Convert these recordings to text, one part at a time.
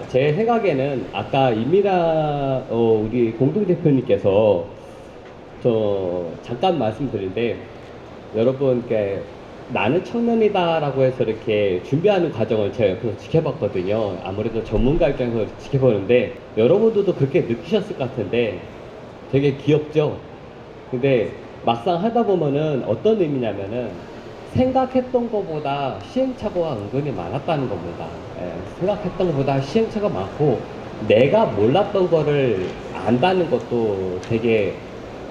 제 생각에는 아까 임미라 우리 공동대표님께서 잠깐 말씀드린데 여러분 나는 청년이다라고 해서 이렇게 준비하는 과정을 제가 옆에서 지켜봤거든요. 아무래도 전문가 입장에서 지켜보는데 여러분들도 그렇게 느끼셨을 것 같은데 되게 귀엽죠? 근데 막상 하다 보면은 어떤 의미냐면은 생각했던 것보다 시행착오가 은근히 많았다는 겁니다. 예, 생각했던 것보다 시행착오가 많고 내가 몰랐던 거를 안다는 것도 되게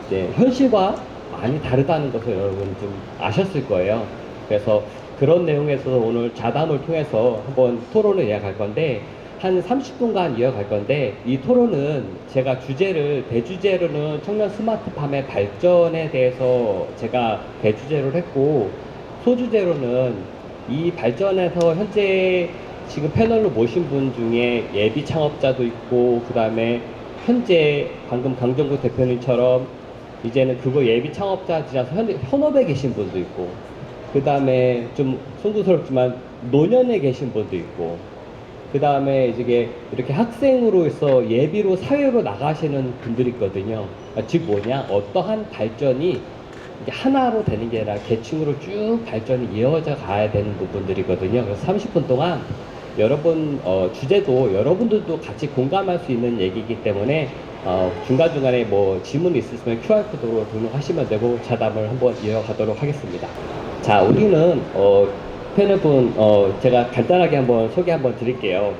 이제 현실과 많이 다르다는 것을 여러분 좀 아셨을 거예요. 그래서 그런 내용에서 오늘 자담을 통해서 한번 토론을 이어갈 건데 한 30분간 이어갈 건데 이 토론은 제가 대주제로는 청년 스마트팜의 발전에 대해서 제가 대주제로 했고 소주제로는 이 발전에서 현재 지금 패널로 모신 분 중에 예비 창업자도 있고 그 다음에 현재 방금 강정구 대표님처럼 이제는 그거 예비 창업자지라서 현업에 계신 분도 있고 그 다음에 좀 송구스럽지만 노년에 계신 분도 있고 그 다음에 이제 이렇게 학생으로 해서 예비로 사회로 나가시는 분들이 있거든요. 즉 뭐냐 어떠한 발전이 이게 하나로 되는 게 아니라 계층으로 쭉 발전이 이어져 가야 되는 부분들이거든요. 그래서 30분 동안 여러분 주제도 여러분들도 같이 공감할 수 있는 얘기이기 때문에 중간중간에 뭐 질문이 있으시면 QR코드로 등록하시면 되고 자담을 한번 이어가도록 하겠습니다. 자, 우리는 패널분 제가 간단하게 한번 소개 한번 드릴게요.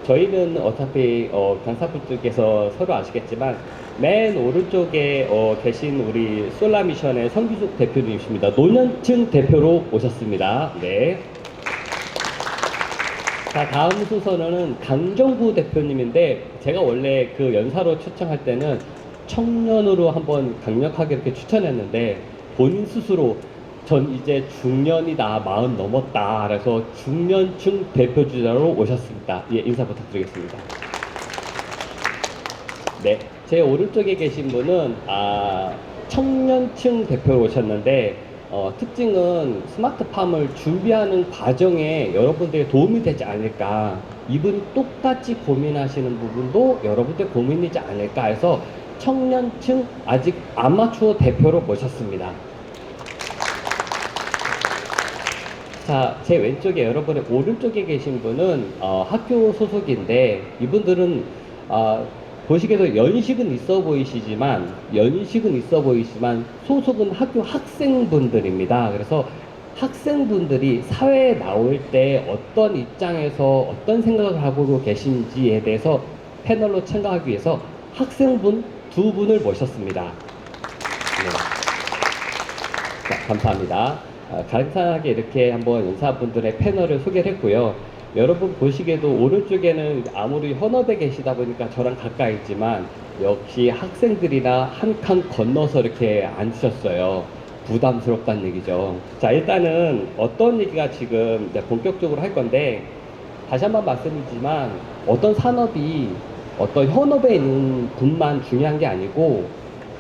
저희는 어차피 강사분들께서 서로 아시겠지만 맨 오른쪽에 계신 우리 솔라미션의 성규숙 대표님이십니다. 노년층 대표로 오셨습니다. 네. 자, 다음 순서는 강정구 대표님인데 제가 원래 그 연사로 초청할 때는 청년으로 한번 강력하게 이렇게 추천했는데 본인 스스로 전 이제 중년이다, 40 넘었다. 그래서 중년층 대표주자로 오셨습니다. 예, 인사 부탁드리겠습니다. 네, 제 오른쪽에 계신 분은 청년층 대표로 오셨는데 특징은 스마트팜을 준비하는 과정에 여러분들의 도움이 되지 않을까. 이분이 똑같이 고민하시는 부분도 여러분들 고민이지 않을까 해서 청년층 아직 아마추어 대표로 모셨습니다. 자, 제 왼쪽에 여러분의 오른쪽에 계신 분은 학교 소속인데 이분들은 보시기에도 연식은 있어 보이시지만 소속은 학교 학생분들입니다. 그래서 학생분들이 사회에 나올 때 어떤 입장에서 어떤 생각을 하고 계신지에 대해서 패널로 참가하기 위해서 학생분 두 분을 모셨습니다. 네. 자, 감사합니다. 간단하게 이렇게 한번 연사분들의 패널을 소개를 했고요. 여러분 보시기에도 오른쪽에는 아무리 현업에 계시다 보니까 저랑 가까이 있지만 역시 학생들이나 한 칸 건너서 이렇게 앉으셨어요. 부담스럽다는 얘기죠. 자, 일단은 어떤 얘기가 지금 이제 본격적으로 할 건데 다시 한번 말씀드리지만 어떤 산업이 어떤 현업에 있는 분만 중요한 게 아니고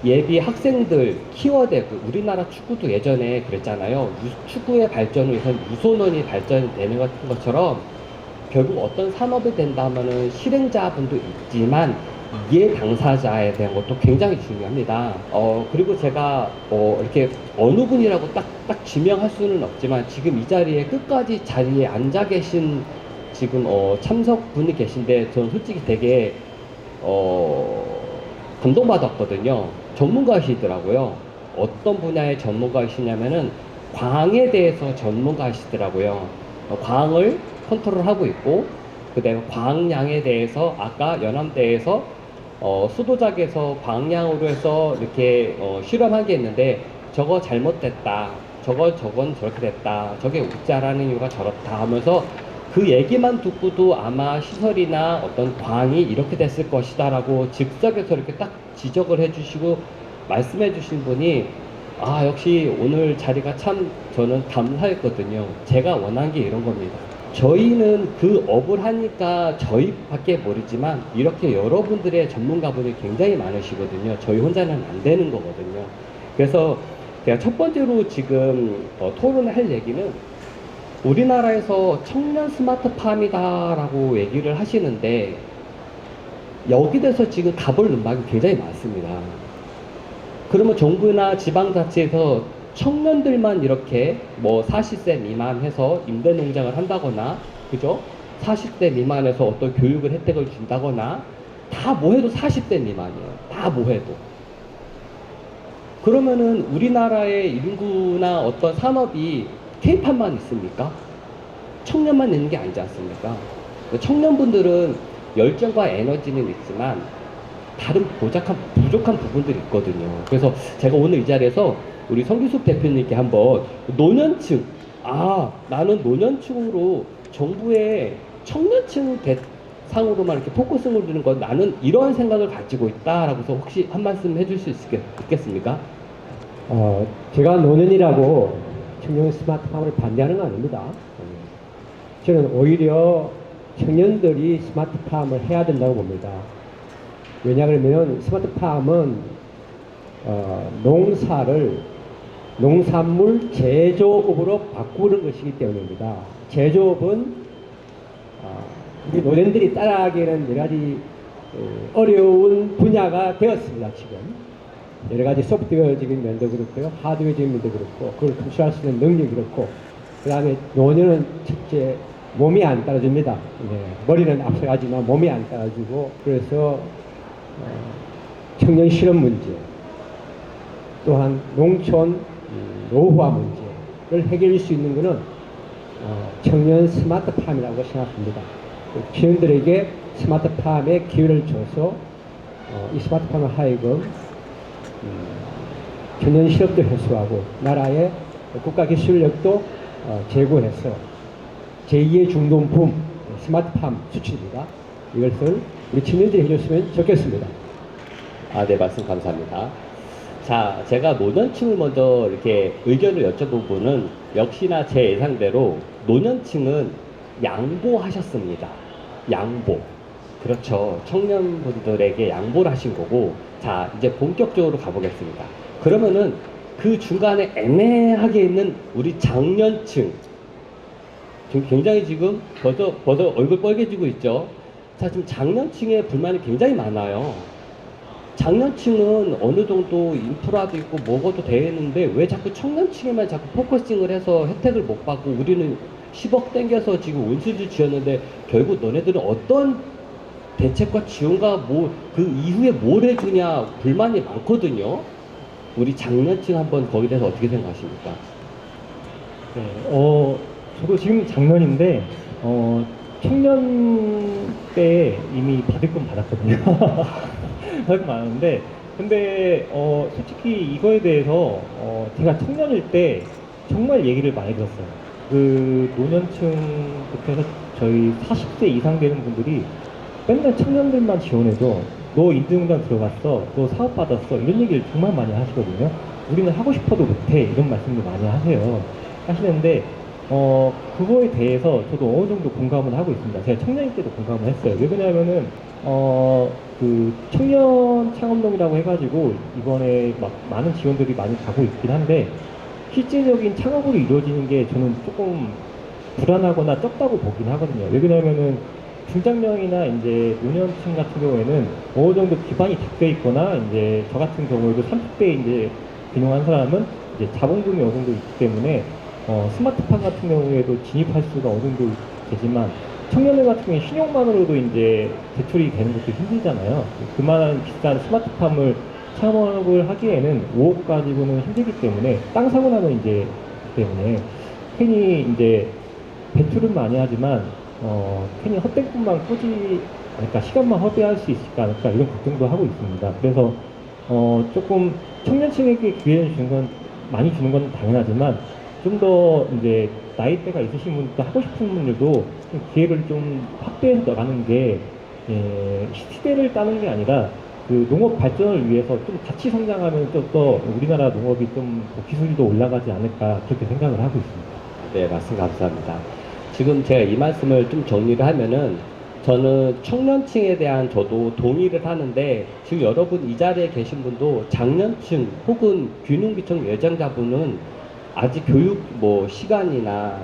예비 학생들 키워야 되고 우리나라 축구도 예전에 그랬잖아요. 축구의 발전을 위해서 유소년이 발전되는 것처럼 결국 어떤 산업이 된다 하면은 실행자분도 있지만 이해 당사자에 대한 것도 굉장히 중요합니다. 그리고 제가 이렇게 어느 분이라고 딱 지명할 수는 없지만 지금 이 자리에 끝까지 자리에 앉아 계신 지금 참석분이 계신데 저는 솔직히 되게 감동받았거든요. 전문가시더라고요. 어떤 분야의 전문가이시냐면은 광에 대해서 전문가시더라고요. 광을 컨트롤하고 있고 그다음에 광량에 대해서 아까 연암대에서 수도작에서 광량으로 해서 이렇게 실험한 게 있는데 저거 잘못됐다. 저건 저렇게 됐다. 저게 웃자라는 이유가 저렇다 하면서 그 얘기만 듣고도 아마 시설이나 어떤 광이 이렇게 됐을 것이다 라고 즉석에서 이렇게 딱 지적을 해주시고 말씀해 주신 분이 역시 오늘 자리가 참 저는 감사했거든요. 제가 원한 게 이런 겁니다. 저희는 그 업을 하니까 저희밖에 모르지만 이렇게 여러분들의 전문가분이 굉장히 많으시거든요. 저희 혼자는 안 되는 거거든요. 그래서 제가 첫 번째로 지금 토론을 할 얘기는 우리나라에서 청년 스마트팜이다라고 얘기를 하시는데 여기 대해서 지금 가볼 음악이 굉장히 많습니다. 그러면 정부나 지방자치에서 청년들만 이렇게 뭐 40세 미만 해서 임대농장을 한다거나, 그죠? 40대 미만에서 어떤 교육을 혜택을 준다거나, 다 뭐해도 40대 미만이에요. 다 뭐해도. 그러면은 우리나라의 인구나 어떤 산업이 K-팝만 있습니까? 청년만 있는 게 아니지 않습니까? 청년분들은 열정과 에너지는 있지만 다른 부족한 부분들이 있거든요. 그래서 제가 오늘 이 자리에서 우리 성규숙 대표님께 한번 노년층, 나는 노년층으로 정부의 청년층 대상으로만 이렇게 포커싱을 두는 건 나는 이러한 생각을 가지고 있다라고 해서 혹시 한 말씀 해줄 수 있겠습니까? 제가 노년이라고 청년 스마트팜을 반대하는 건 아닙니다. 저는 오히려 청년들이 스마트팜을 해야 된다고 봅니다. 왜냐하면 스마트팜은 농산물 제조업으로 바꾸는 것이기 때문입니다. 제조업은 우리 노년들이 따라하기에는 여러 가지 어려운 분야가 되었습니다. 지금 여러 가지 소프트웨어적인 면도 그렇고요, 하드웨어적인 면도 그렇고, 그걸 컨트롤할 수 있는 능력이 그렇고, 그 다음에 노년은 첫째 몸이 안 따라줍니다. 머리는 앞서가지만 몸이 안 따라주고, 그래서 청년 실업 문제, 또한 농촌 노후화 문제를 해결할 수 있는 것은 청년 스마트팜이라고 생각합니다. 청년들에게 스마트팜의 기회를 줘서 이 스마트팜을 하여금 청년 실업도 해소하고 나라의 국가 기술력도 제고해서 제2의 중동품 스마트팜 수출입니다. 이것을 우리 청년들이 해줬으면 좋겠습니다. 네, 말씀 감사합니다. 자, 제가 노년층을 먼저 이렇게 의견을 여쭤본 분은 역시나 제 예상대로 노년층은 양보하셨습니다. 양보. 그렇죠. 청년분들에게 양보를 하신 거고, 자, 이제 본격적으로 가보겠습니다. 그러면은 그 중간에 애매하게 있는 우리 장년층. 지금 굉장히 지금 벌써 얼굴 빨개지고 있죠. 자, 지금 장년층의 불만이 굉장히 많아요. 장년층은 어느 정도 인프라도 있고 뭐가도 되는데 왜 자꾸 청년층에만 자꾸 포커싱을 해서 혜택을 못 받고 우리는 10억 땡겨서 지금 온수주 지었는데 결국 너네들은 어떤 대책과 지원과 그 이후에 뭘 해주냐 불만이 많거든요. 우리 장년층 한번 거기에 대해서 어떻게 생각하십니까? 네, 저도 지금 작년인데 청년 때 이미 받을 건 받았거든요. 받을 건 많은데, 근데 솔직히 이거에 대해서 제가 청년일 때 정말 얘기를 많이 들었어요. 그 노년층부터 해서 저희 40세 이상 되는 분들이 맨날 청년들만 지원해줘. 너 인증공단 들어갔어. 너 사업 받았어. 이런 얘기를 정말 많이 하시거든요. 우리는 하고 싶어도 못해. 이런 말씀도 많이 하시는데 그거에 대해서 저도 어느 정도 공감을 하고 있습니다. 제가 청년일 때도 공감을 했어요. 왜 그러냐면은 그 청년 창업농이라고 해가지고 이번에 막 많은 지원들이 많이 가고 있긴 한데 실질적인 창업으로 이루어지는 게 저는 조금 불안하거나 적다고 보긴 하거든요. 왜 그러냐면은 중장년이나 이제 노년층 같은 경우에는 어느 정도 기반이 잡혀 있거나 이제 저 같은 경우에도 30대 이제 귀농한 사람은 이제 자본금이 어느 정도 있기 때문에 스마트팜 같은 경우에도 진입할 수가 어느 정도 되지만 청년들 같은 경우에 신용만으로도 이제 대출이 되는 것도 힘들잖아요. 그만한 비싼 스마트팜을 창업을 하기에는 5억 가지고는 힘들기 때문에 땅 사고 나면 이제 때문에 괜히 이제 대출은 많이 하지만 괜히 헛된 꿈만 꾸지 않을까, 시간만 허비할 수 있을까 않을까 이런 걱정도 하고 있습니다. 그래서 조금 청년층에게 기회를 주는 건 많이 주는 건 당연하지만 좀 더 이제 나이대가 있으신 분들도 하고 싶은 분들도 좀 기회를 좀 확대해서 나가는 게 시대를 따는 게 아니라 그 농업 발전을 위해서 좀 같이 성장하면 좀 더 우리나라 농업이 좀 기술도 올라가지 않을까 그렇게 생각을 하고 있습니다. 네, 말씀 감사합니다. 지금 제가 이 말씀을 좀 정리를 하면은 저는 청년층에 대한 저도 동의를 하는데 지금 여러분 이 자리에 계신 분도 장년층 혹은 귀농귀촌 예정자분은 아직 교육 시간이나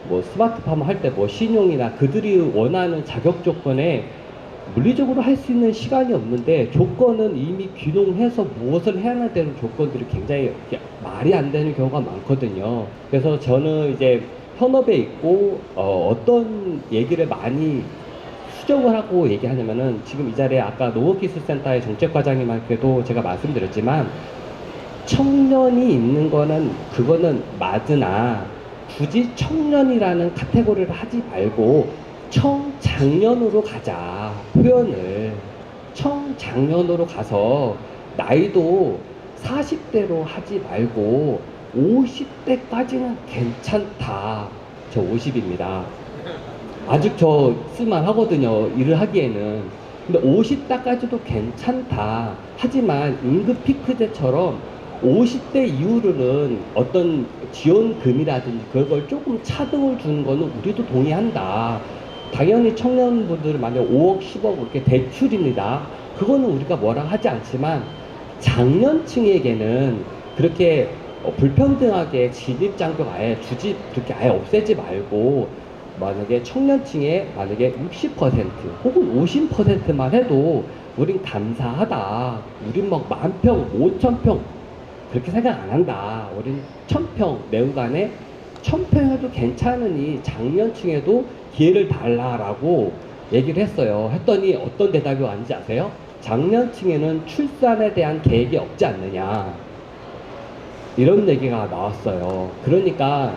뭐 스마트팜 할 때 뭐 신용이나 그들이 원하는 자격 조건에 물리적으로 할 수 있는 시간이 없는데 조건은 이미 귀농해서 무엇을 해야 되는 조건들이 굉장히 말이 안 되는 경우가 많거든요. 그래서 저는 이제 현업에 있고 어떤 얘기를 많이 수정을 하고 얘기하냐면은 지금 이 자리에 아까 농업기술센터의 정책과장님한테도 제가 말씀드렸지만 청년이 있는 거는 그거는 맞으나 굳이 청년이라는 카테고리를 하지 말고 청장년으로 가자. 표현을 청장년으로 가서 나이도 40대로 하지 말고 50대까지는 괜찮다. 저 50입니다. 아직 저 쓸만하거든요. 일을 하기에는. 근데 50대까지도 괜찮다. 하지만 임금 피크제처럼 50대 이후로는 어떤 지원금이라든지 그걸 조금 차등을 주는 거는 우리도 동의한다. 당연히 청년분들은 만약 5억, 10억 이렇게 대출입니다. 그거는 우리가 뭐라 하지 않지만 장년층에게는 그렇게 불평등하게 진입장벽 아예 주지, 그렇게 아예 없애지 말고 만약에 청년층에 만약에 60% 혹은 50%만 해도 우린 감사하다. 우린 막 10,000평, 5,000평 그렇게 생각 안 한다. 우린 1,000평 내후간에 1,000평 해도 괜찮으니 장년층에도 기회를 달라라고 얘기를 했어요. 했더니 어떤 대답이 왔는지 아세요? 장년층에는 출산에 대한 계획이 없지 않느냐. 이런 얘기가 나왔어요. 그러니까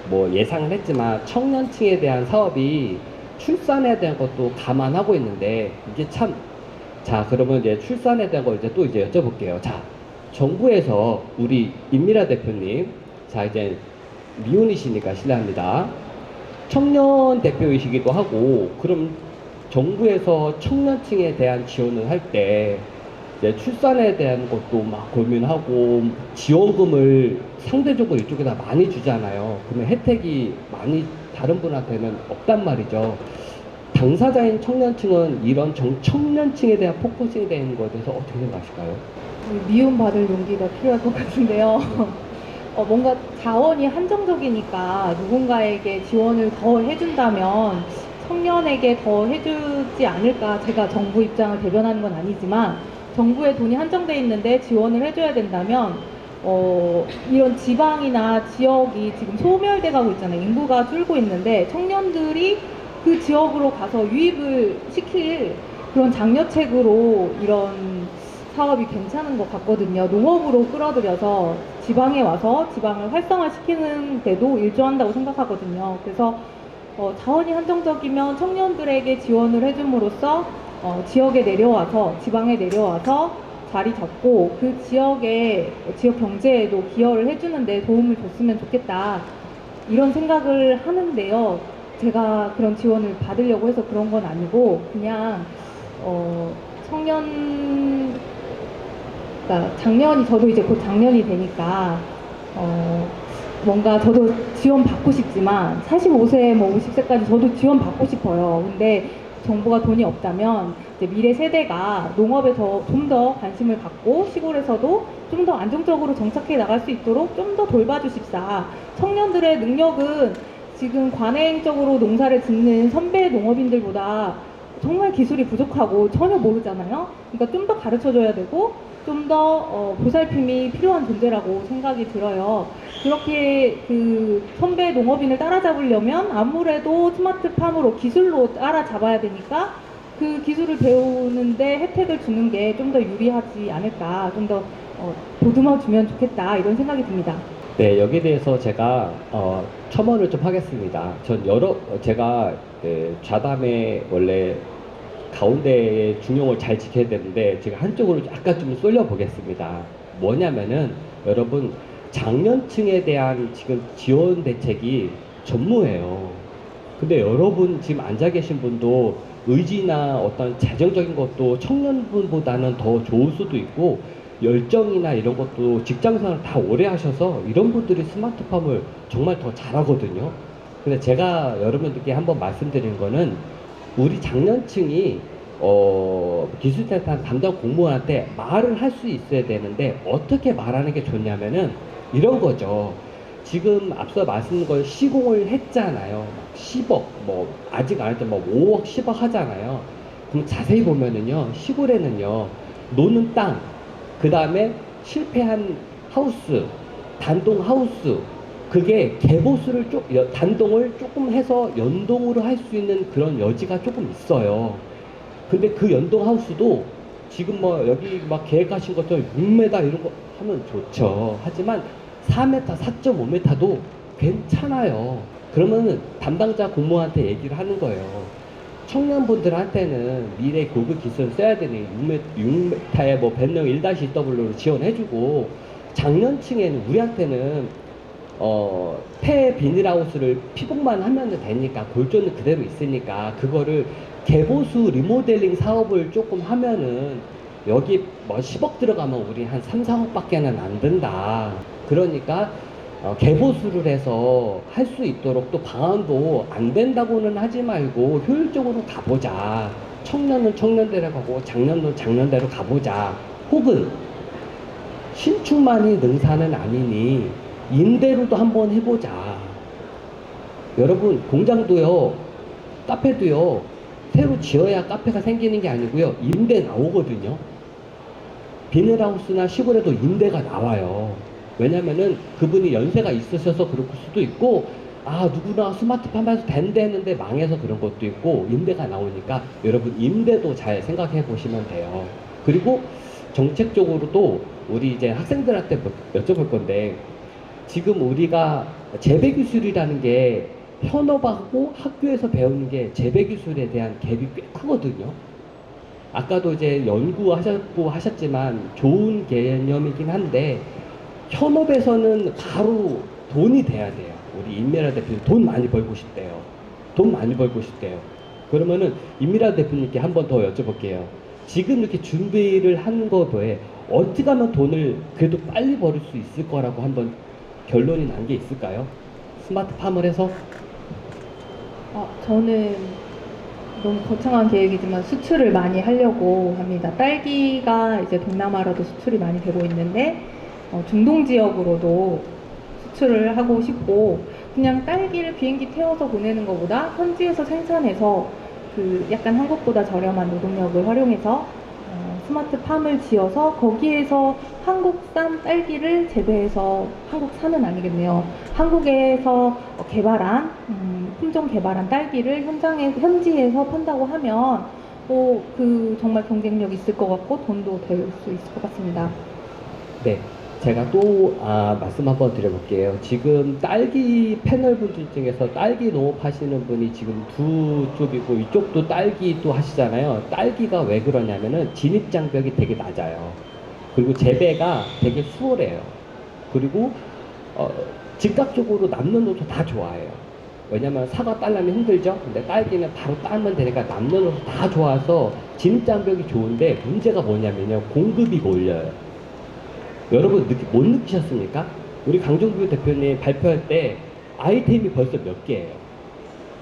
뭐 예상을 했지만 청년층에 대한 사업이 출산에 대한 것도 감안하고 있는데 이게 참, 자 그러면 이제 출산에 대한 거 이제 또 이제 여쭤볼게요. 자, 정부에서 우리 임미라 대표님, 자 이제 미혼이시니까 실례합니다. 청년 대표이시기도 하고, 그럼 정부에서 청년층에 대한 지원을 할 때 이제 출산에 대한 것도 막 고민하고 지원금을 상대적으로 이쪽에다 많이 주잖아요. 그러면 혜택이 많이 다른 분한테는 없단 말이죠. 당사자인 청년층은 이런 청년층에 대한 포커싱이 되는 것에 대해서 어떻게 생각하실까요? 미움받을 용기가 필요할 것 같은데요. 뭔가 자원이 한정적이니까 누군가에게 지원을 더 해준다면 청년에게 더 해주지 않을까. 제가 정부 입장을 대변하는 건 아니지만 정부의 돈이 한정돼 있는데 지원을 해줘야 된다면 이런 지방이나 지역이 지금 소멸돼 가고 있잖아요. 인구가 줄고 있는데 청년들이 그 지역으로 가서 유입을 시킬 그런 장려책으로 이런 사업이 괜찮은 것 같거든요. 농업으로 끌어들여서 지방에 와서 지방을 활성화시키는 데도 일조한다고 생각하거든요. 그래서 자원이 한정적이면 청년들에게 지원을 해줌으로써 지역에 내려와서, 지방에 내려와서 자리 잡고 그 지역의 지역 경제에도 기여를 해주는데 도움을 줬으면 좋겠다. 이런 생각을 하는데요. 제가 그런 지원을 받으려고 해서 그런 건 아니고 그냥 청년, 그러니까 작년이, 저도 이제 곧 작년이 되니까 뭔가 저도 지원 받고 싶지만 45세 뭐 50세까지 저도 지원 받고 싶어요. 근데 정부가 돈이 없다면 이제 미래 세대가 농업에 좀 더 관심을 갖고 시골에서도 좀 더 안정적으로 정착해 나갈 수 있도록 좀 더 돌봐주십사. 청년들의 능력은 지금 관행적으로 농사를 짓는 선배 농업인들보다 정말 기술이 부족하고 전혀 모르잖아요. 그러니까 좀 더 가르쳐줘야 되고 좀 더 보살핌이 필요한 존재라고 생각이 들어요. 그렇게 그 선배 농업인을 따라잡으려면 아무래도 스마트팜으로 기술로 따라잡아야 되니까 그 기술을 배우는데 혜택을 주는 게 좀 더 유리하지 않을까, 좀 더 보듬어 주면 좋겠다, 이런 생각이 듭니다. 네, 여기에 대해서 제가 첨언을 좀 하겠습니다. 제가 좌담에 원래 가운데의 중용을 잘 지켜야 되는데 제가 한쪽으로 약간 좀 쏠려 보겠습니다. 뭐냐면은 여러분, 장년층에 대한 지금 지원 대책이 전무해요. 근데 여러분 지금 앉아 계신 분도 의지나 어떤 재정적인 것도 청년분보다는 더 좋을 수도 있고 열정이나 이런 것도 직장생활 다 오래 하셔서 이런 분들이 스마트팜을 정말 더 잘하거든요. 근데 제가 여러분들께 한번 말씀드린 거는 우리 장년층이 기술센터 담당 공무원한테 말을 할 수 있어야 되는데 어떻게 말하는 게 좋냐면은 이런 거죠. 지금 앞서 말씀드린 걸 시공을 했잖아요. 막 10억, 뭐 아직 안 했지만 뭐 5억, 10억 하잖아요. 그럼 자세히 보면은요, 시골에는요, 노는 땅, 그 다음에 실패한 하우스, 단동 하우스, 그게 개보수를 단동을 조금 해서 연동으로 할 수 있는 그런 여지가 조금 있어요. 근데 그 연동 하우스도 지금 뭐 여기 막 계획하신 것처럼 6m 이런 거 하면 좋죠. 하지만 4m, 4.5m도 괜찮아요. 그러면은 담당자 공무원한테 얘기를 하는 거예요. 청년분들한테는 미래 고급 기술을 써야 되니 6m에 뭐 변령 1-1W로 지원해주고, 장년층에는 우리한테는 폐 비닐하우스를 피복만 하면 되니까 골조는 그대로 있으니까 그거를 개보수 리모델링 사업을 조금 하면은 여기 뭐 10억 들어가면 우리 한 3, 4억밖에는 안 든다. 그러니까 개보수를 해서 할 수 있도록 또 방안도 안 된다고는 하지 말고 효율적으로 가보자. 청년은 청년대로 가고 장년은 장년대로 가보자. 혹은 신축만이 능사는 아니니 임대로도 한번 해보자. 여러분, 공장도요, 카페도요, 새로 지어야 카페가 생기는 게 아니고요, 임대 나오거든요. 비닐하우스나 시골에도 임대가 나와요. 왜냐면은 그분이 연세가 있으셔서 그럴 수도 있고, 아, 누구나 스마트팜 해서 된대 했는데 망해서 그런 것도 있고, 임대가 나오니까 여러분 임대도 잘 생각해 보시면 돼요. 그리고 정책적으로도 우리 이제 학생들한테 여쭤볼 건데, 지금 우리가 재배기술이라는 게 현업하고 학교에서 배우는 게 재배기술에 대한 갭이 꽤 크거든요. 아까도 이제 연구하셨고 하셨지만 좋은 개념이긴 한데, 현업에서는 바로 돈이 돼야 돼요. 우리 임미라 대표님 돈 많이 벌고 싶대요. 돈 많이 벌고 싶대요. 그러면은 임미라 대표님께 한 번 더 여쭤볼게요. 지금 이렇게 준비를 한 거에 어떻게 하면 돈을 그래도 빨리 벌을 수 있을 거라고 한번 결론이 난 게 있을까요? 스마트팜을 해서? 저는 너무 거창한 계획이지만 수출을 많이 하려고 합니다. 딸기가 이제 동남아로도 수출이 많이 되고 있는데 중동 지역으로도 수출을 하고 싶고, 그냥 딸기를 비행기 태워서 보내는 것보다 현지에서 생산해서 그 약간 한국보다 저렴한 노동력을 활용해서 스마트팜을 지어서 거기에서 한국산 딸기를 재배해서, 한국산은 아니겠네요, 한국에서 개발한 품종 개발한 딸기를 현지에서 판다고 하면 그 정말 경쟁력 있을 것 같고 돈도 될 수 있을 것 같습니다. 네. 제가 또 말씀 한번 드려볼게요. 지금 딸기 패널 분들 중에서 딸기 농업 하시는 분이 지금 두 쪽이고, 이쪽도 딸기 또 하시잖아요. 딸기가 왜 그러냐면은 진입장벽이 되게 낮아요. 그리고 재배가 되게 수월해요. 그리고 즉각적으로 남는 옷도 다 좋아해요. 왜냐면 사과 따려면 힘들죠. 근데 딸기는 바로 따면 되니까 남는 옷도 다 좋아서 진입장벽이 좋은데, 문제가 뭐냐면요, 공급이 몰려요. 여러분 못 느끼셨습니까? 우리 강정규 대표님 발표할 때 아이템이 벌써 몇 개예요.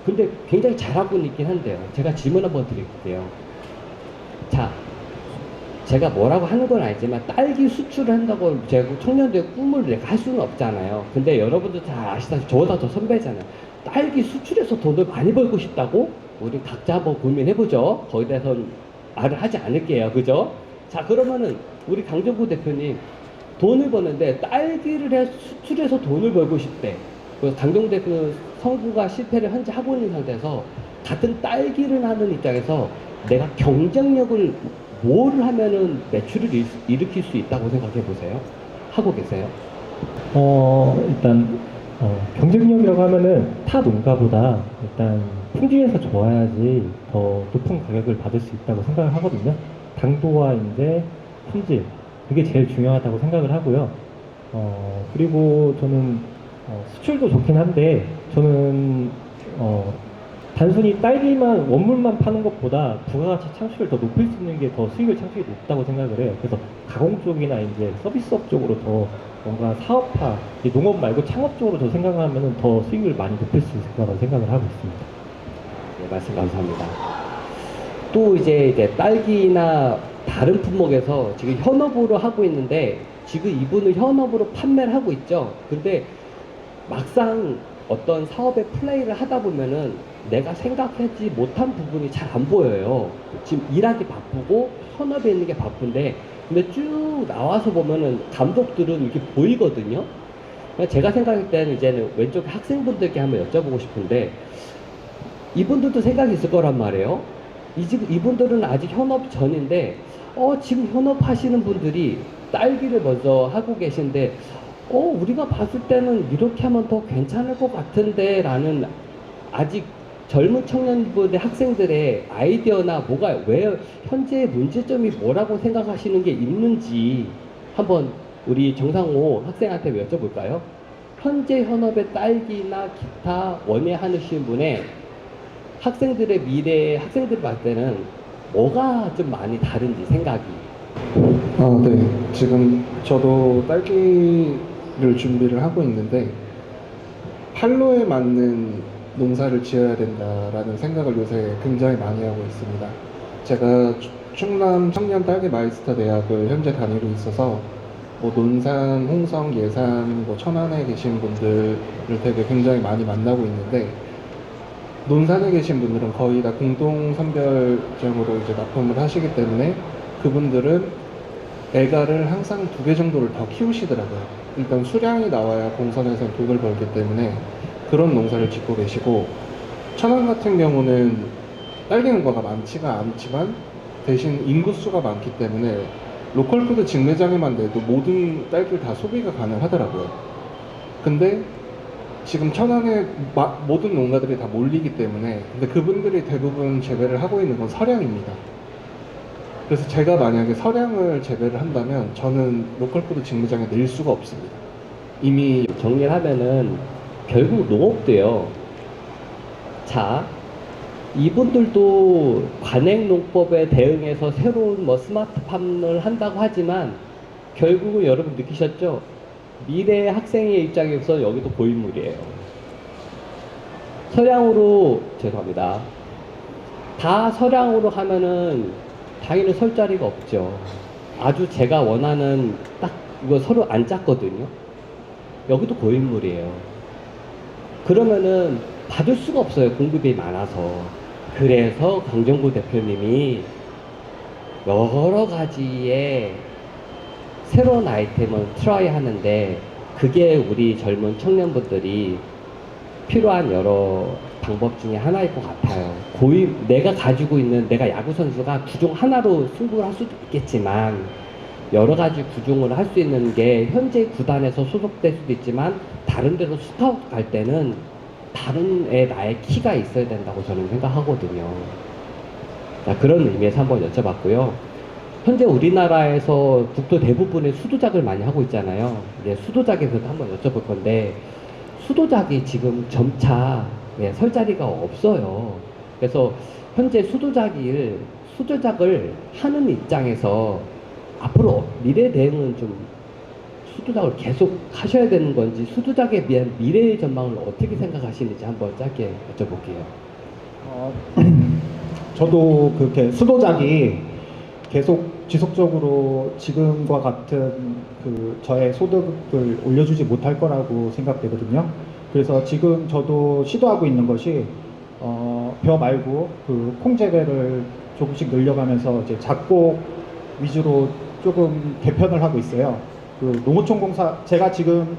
근데 굉장히 잘하고는 있긴 한데요. 제가 질문 한번 드릴게요. 자, 제가 뭐라고 하는 건 아니지만 딸기 수출을 한다고 제가 청년들의 꿈을 내가 할 수는 없잖아요. 근데 여러분들 잘 아시다시피 저보다 더 선배잖아요. 딸기 수출해서 돈을 많이 벌고 싶다고? 우리 각자 한번 고민해보죠. 거기에 대해서는 말을 하지 않을게요. 그죠? 자, 그러면은 우리 강정구 대표님 돈을 버는데 딸기를 수출해서 돈을 벌고 싶대. 강정대 그 성구가 실패를 현재 하고 있는 상태에서 같은 딸기를 하는 입장에서 내가 경쟁력을 뭘 하면은 매출을 일으킬 수 있다고 생각해 보세요? 하고 계세요? 일단 경쟁력이라고 하면은 타 농가보다 일단 품질에서 좋아야지 더 높은 가격을 받을 수 있다고 생각을 하거든요. 당도와 이제 품질, 그게 제일 중요하다고 생각을 하고요. 그리고 저는 수출도 좋긴 한데, 저는 단순히 딸기만 원물만 파는 것보다 부가가치 창출을 더 높일 수 있는 게 더 수익을 창출이 높다고 생각을 해요. 그래서 가공 쪽이나 이제 서비스업 쪽으로 더 뭔가 사업화, 농업 말고 창업 쪽으로 더 생각하면 더 수익을 많이 높일 수 있을 거라고 생각을 하고 있습니다. 네, 말씀 감사합니다. 또 이제 딸기나 다른 품목에서 지금 현업으로 하고 있는데, 지금 이분은 현업으로 판매를 하고 있죠. 근데 막상 어떤 사업의 플레이를 하다 보면은 내가 생각하지 못한 부분이 잘 안 보여요. 지금 일하기 바쁘고 현업에 있는 게 바쁜데, 근데 쭉 나와서 보면은 감독들은 이렇게 보이거든요. 제가 생각할 때는 이제는 왼쪽 학생분들께 한번 여쭤보고 싶은데, 이분들도 생각이 있을 거란 말이에요. 이분들은 아직 현업 전인데, 지금 현업 하시는 분들이 딸기를 먼저 하고 계신데, 우리가 봤을 때는 이렇게 하면 더 괜찮을 것 같은데, 라는 아직 젊은 청년분들, 학생들의 아이디어나 뭐가, 왜 현재의 문제점이 뭐라고 생각하시는 게 있는지 한번 우리 정상호 학생한테 여쭤볼까요? 현재 현업의 딸기나 기타 원예하시는 분의 학생들의 미래, 학생들 봤을 때는 뭐가 좀 많이 다른지 생각이. 네. 지금 저도 딸기를 준비를 하고 있는데 판로에 맞는 농사를 지어야 된다라는 생각을 요새 굉장히 많이 하고 있습니다. 제가 충남 청년 딸기 마이스터 대학을 현재 다니고 있어서 뭐 논산, 홍성, 예산, 뭐 천안에 계신 분들을 되게 굉장히 많이 만나고 있는데, 논산에 계신 분들은 거의 다 공동 선별적으로 이제 납품을 하시기 때문에 그분들은 애가를 항상 2개 정도를 더 키우시더라고요. 일단 수량이 나와야 공선에서 돈을 벌기 때문에 그런 농사를 짓고 계시고, 천안 같은 경우는 딸기 농가가 많지가 않지만 대신 인구수가 많기 때문에 로컬푸드 직매장에만 내도 모든 딸기를 다 소비가 가능하더라고요. 근데 지금 천안에 모든 농가들이 다 몰리기 때문에, 근데 그분들이 대부분 재배를 하고 있는 건 서량입니다. 그래서 제가 만약에 서량을 재배를 한다면 저는 로컬푸드 직매장에 낼 수가 없습니다. 이미 정리를 하면은 결국 농업도요. 자, 이분들도 관행농법에 대응해서 새로운 뭐 스마트팜을 한다고 하지만 결국은 여러분 느끼셨죠? 미래 학생의 입장에서 여기도 고인물이에요. 서량으로, 죄송합니다. 다 서량으로 하면은 당연히 설 자리가 없죠. 아주 제가 원하는 딱 이거 서로 안 짰거든요. 여기도 고인물이에요. 그러면은 받을 수가 없어요. 공급이 많아서. 그래서 강정구 대표님이 여러 가지의 새로운 아이템을 트라이 하는데, 그게 우리 젊은 청년분들이 필요한 여러 방법 중에 하나일 것 같아요. 내가 가지고 있는, 내가 야구 선수가 구종 하나로 승부를 할 수도 있겠지만 여러 가지 구종을 할 수 있는 게 현재 구단에서 소속될 수도 있지만 다른 데로 스카우트 갈 때는 다른 나의 키가 있어야 된다고 저는 생각하거든요. 자, 그런 의미에서 한번 여쭤봤고요. 현재 우리나라에서 국토 대부분의 수도작을 많이 하고 있잖아요. 이제 수도작에 대해서 한번 여쭤볼 건데, 수도작이 지금 점차 설 자리가 없어요. 그래서 현재 수도작을 하는 입장에서 앞으로 미래 대응은 좀 수도작을 계속 하셔야 되는 건지, 수도작에 대한 미래의 전망을 어떻게 생각하시는지 한번 짧게 여쭤볼게요. 저도 그렇게 수도작이 계속 지속적으로 지금과 같은 저의 소득을 올려주지 못할 거라고 생각되거든요. 그래서 지금 저도 시도하고 있는 것이 벼 말고 콩 재배를 조금씩 늘려가면서 이제 작곡 위주로 조금 개편을 하고 있어요. 농어촌공사, 제가 지금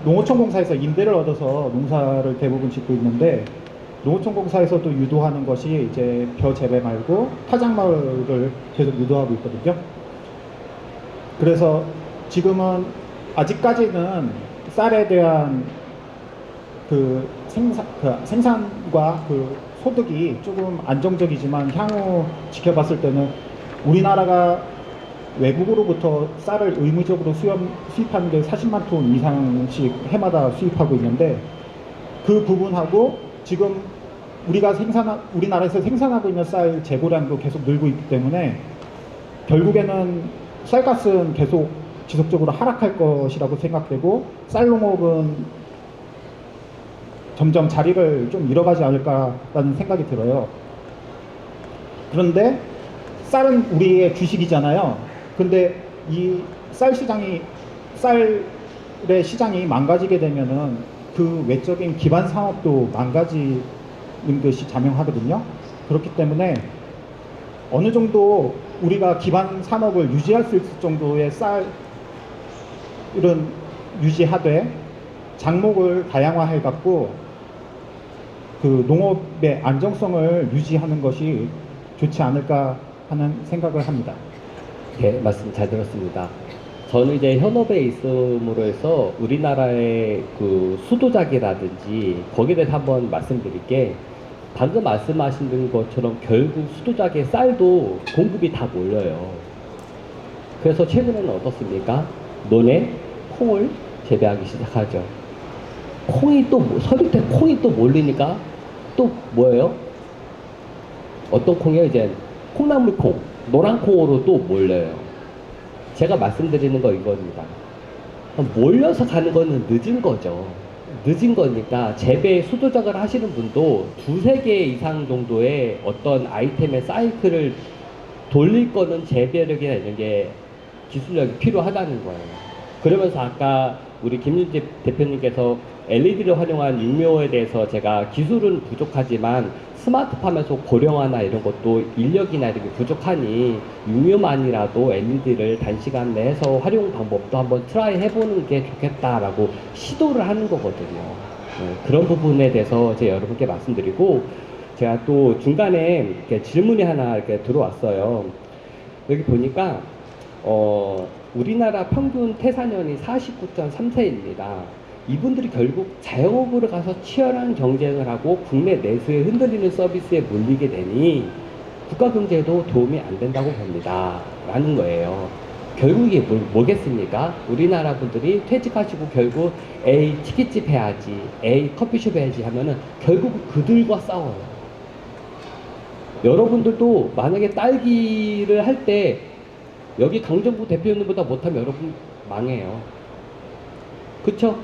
농어촌공사에서 임대를 얻어서 농사를 대부분 짓고 있는데, 농어촌공사에서도 유도하는 것이 이제 벼 재배 말고 타작마을을 계속 유도하고 있거든요. 그래서 지금은 아직까지는 쌀에 대한 생산과 소득이 조금 안정적이지만, 향후 지켜봤을 때는 우리나라가 외국으로부터 쌀을 의무적으로 수입하는 게 40만 톤 이상씩 해마다 수입하고 있는데, 그 부분하고 지금 우리나라에서 생산하고 있는 쌀 재고량도 계속 늘고 있기 때문에 결국에는 쌀값은 계속 지속적으로 하락할 것이라고 생각되고, 쌀농업은 점점 자리를 좀 잃어가지 않을까라는 생각이 들어요. 그런데 쌀은 우리의 주식이잖아요. 근데 이 쌀 시장이 쌀의 시장이 망가지게 되면은 그 외적인 기반 산업도 망가지는 것이 자명하거든요. 그렇기 때문에 어느 정도 우리가 기반 산업을 유지할 수 있을 정도의 쌀 이런 유지하되 장목을 다양화해 갖고 그 농업의 안정성을 유지하는 것이 좋지 않을까 하는 생각을 합니다. 네, 말씀 잘 들었습니다. 저는 이제 현업에 있음으로 해서 우리나라의 그 수도작이라든지 거기에 대해서 한번 말씀드릴게, 방금 말씀하신 것처럼 결국 수도작의 쌀도 공급이 다 몰려요. 그래서 최근에는 어떻습니까? 논에 콩을 재배하기 시작하죠. 콩이 또 서리태 콩이 또 몰리니까 또 뭐예요? 어떤 콩이요? 이제 콩나물 콩, 노란 콩으로 또 몰려요. 제가 말씀드리는 거 이겁니다. 몰려서 가는 거는 늦은 거죠. 늦은 거니까 재배 수도작을 하시는 분도 두세 개 이상 정도의 어떤 아이템의 사이클을 돌릴 거는 재배력이나 이런 게 기술력이 필요하다는 거예요. 그러면서 아까 우리 김윤재 대표님께서 LED를 활용한 육묘에 대해서 제가 기술은 부족하지만 스마트팜에서 고령화나 이런 것도 인력이나 이렇게 부족하니 육묘만이라도 LED를 단시간 내에서 활용 방법도 한번 트라이 해보는 게 좋겠다라고 시도를 하는 거거든요. 네, 그런 부분에 대해서 제가 여러분께 말씀드리고, 제가 또 중간에 이렇게 질문이 하나 이렇게 들어왔어요. 여기 보니까 우리나라 평균 태사년이 49.3세입니다. 이분들이 결국 자영업으로 가서 치열한 경쟁을 하고 국내 내수에 흔들리는 서비스에 몰리게 되니 국가 경제에도 도움이 안 된다고 봅니다. 라는 거예요. 결국 이게 뭐겠습니까? 우리나라 분들이 퇴직하시고 결국 에이 치킨집 해야지, 에이 커피숍 해야지 하면은 결국 그들과 싸워요. 여러분들도 만약에 딸기를 할 때 여기 강정구 대표님보다 못하면 여러분 망해요. 그쵸?